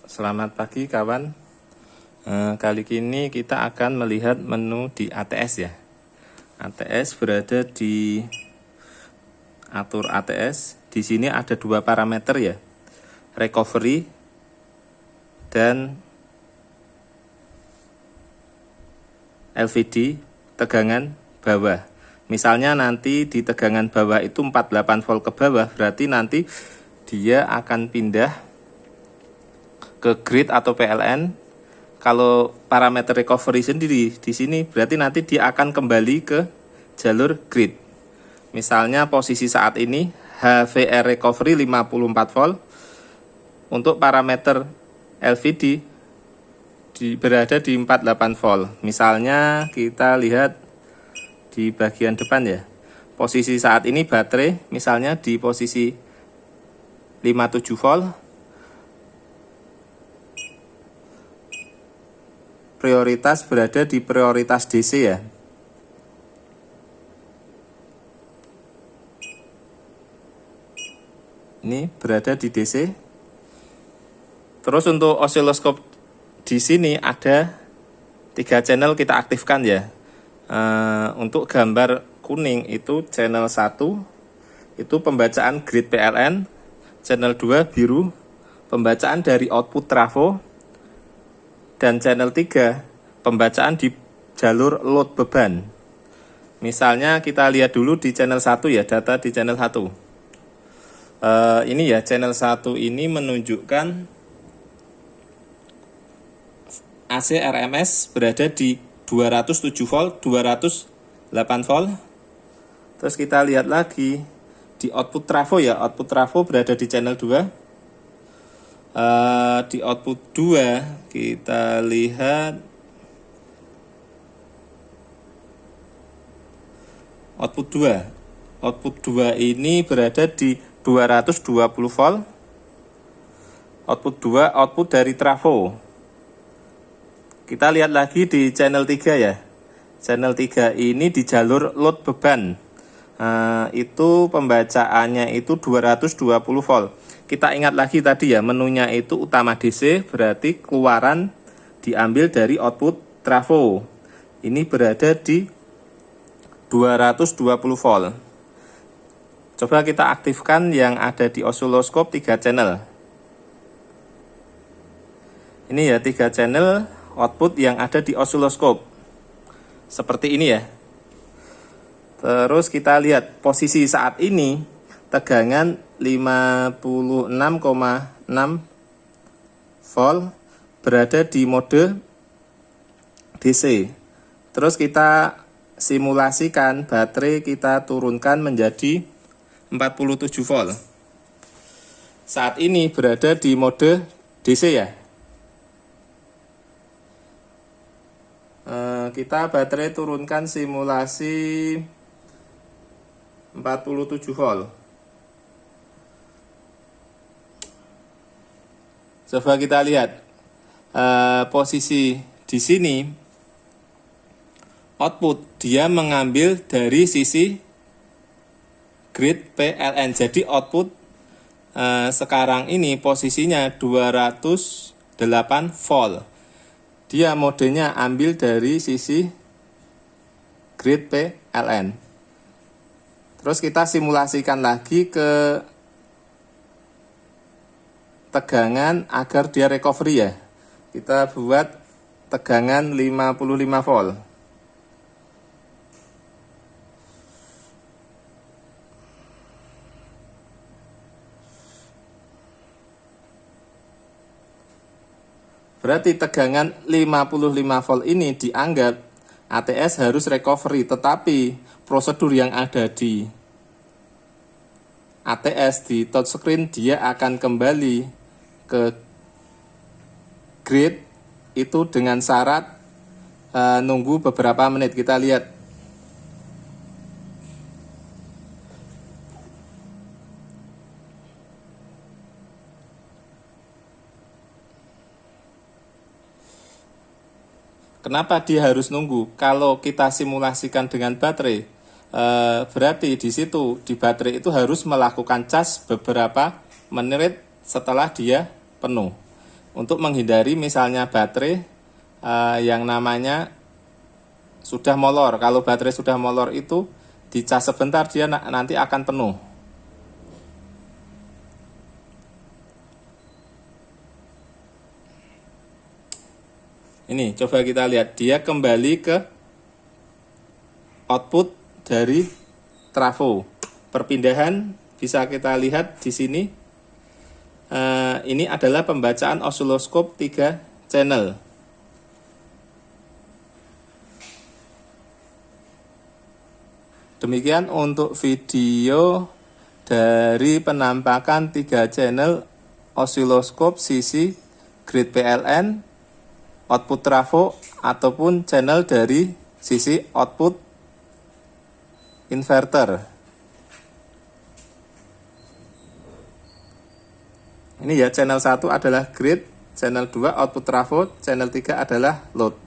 Selamat pagi kawan. Kali ini kita akan melihat menu di ATS ya. ATS berada di atur ATS. Di sini ada dua parameter ya, recovery dan LVD tegangan bawah. Misalnya nanti di tegangan bawah itu 48 volt ke bawah, berarti nanti dia akan pindah ke grid atau PLN. Kalau parameter recovery sendiri di sini berarti nanti dia akan kembali ke jalur grid. Misalnya posisi saat ini HVR recovery 54 volt. Untuk parameter LVD berada di 48 volt. Misalnya kita lihat di bagian depan ya. Posisi saat ini baterai misalnya di posisi 57 volt. Prioritas berada di prioritas DC ya. Ini berada di DC. Terus untuk osiloskop di sini ada 3 channel kita aktifkan ya. Untuk gambar kuning itu channel 1 itu pembacaan grid PLN, channel 2 biru pembacaan dari output trafo, dan channel 3 pembacaan di jalur load beban. Misalnya kita lihat dulu di channel 1 ya, data di channel 1. Ini ya, channel 1 ini menunjukkan AC RMS berada di 207 volt, 208 volt. Terus kita lihat lagi di output trafo ya, output trafo berada di channel 2. Di output 2 kita lihat output 2 ini berada di 220 volt. Output 2 output dari trafo. Kita lihat lagi di channel 3 ya. Channel 3 ini di jalur load beban. Itu pembacaannya itu 220 volt. Kita ingat lagi tadi ya, menunya itu utama DC, berarti keluaran diambil dari output trafo. Ini berada di 220 volt. Coba kita aktifkan yang ada di osiloskop 3 channel. Ini ya 3 channel output yang ada di osiloskop. Seperti ini ya. Terus kita lihat posisi saat ini tegangan 56,6 volt berada di mode DC. Terus kita simulasikan baterai, kita turunkan menjadi 47 volt. Saat ini berada di mode DC ya. Kita baterai turunkan simulasi 47 volt. Coba kita lihat posisi di sini, output dia mengambil dari sisi grid PLN. Jadi output sekarang ini posisinya 208 volt. Dia modenya ambil dari sisi grid PLN. Terus kita simulasikan lagi ke tegangan agar dia recovery ya. Kita buat tegangan 55 volt. Berarti tegangan 55 volt ini dianggap ATS harus recovery, tetapi prosedur yang ada di ATS di touchscreen dia akan kembali ke grid itu dengan syarat nunggu beberapa menit. Kita lihat. Kenapa dia harus nunggu? Kalau kita simulasikan dengan baterai, berarti di situ di baterai itu harus melakukan cas beberapa menit setelah dia penuh. untuk menghindari misalnya baterai yang namanya sudah molor. Kalau baterai sudah molor itu dicas sebentar dia nanti akan penuh. Ini coba kita lihat, dia kembali ke output dari trafo. Perpindahan bisa kita lihat di sini. Ini adalah pembacaan osiloskop 3 channel. Demikian untuk video dari penampakan 3 channel osiloskop sisi grid PLN, output trafo, ataupun channel dari sisi output inverter. Ini ya, channel 1 adalah grid, channel 2 output trafo, channel 3 adalah load.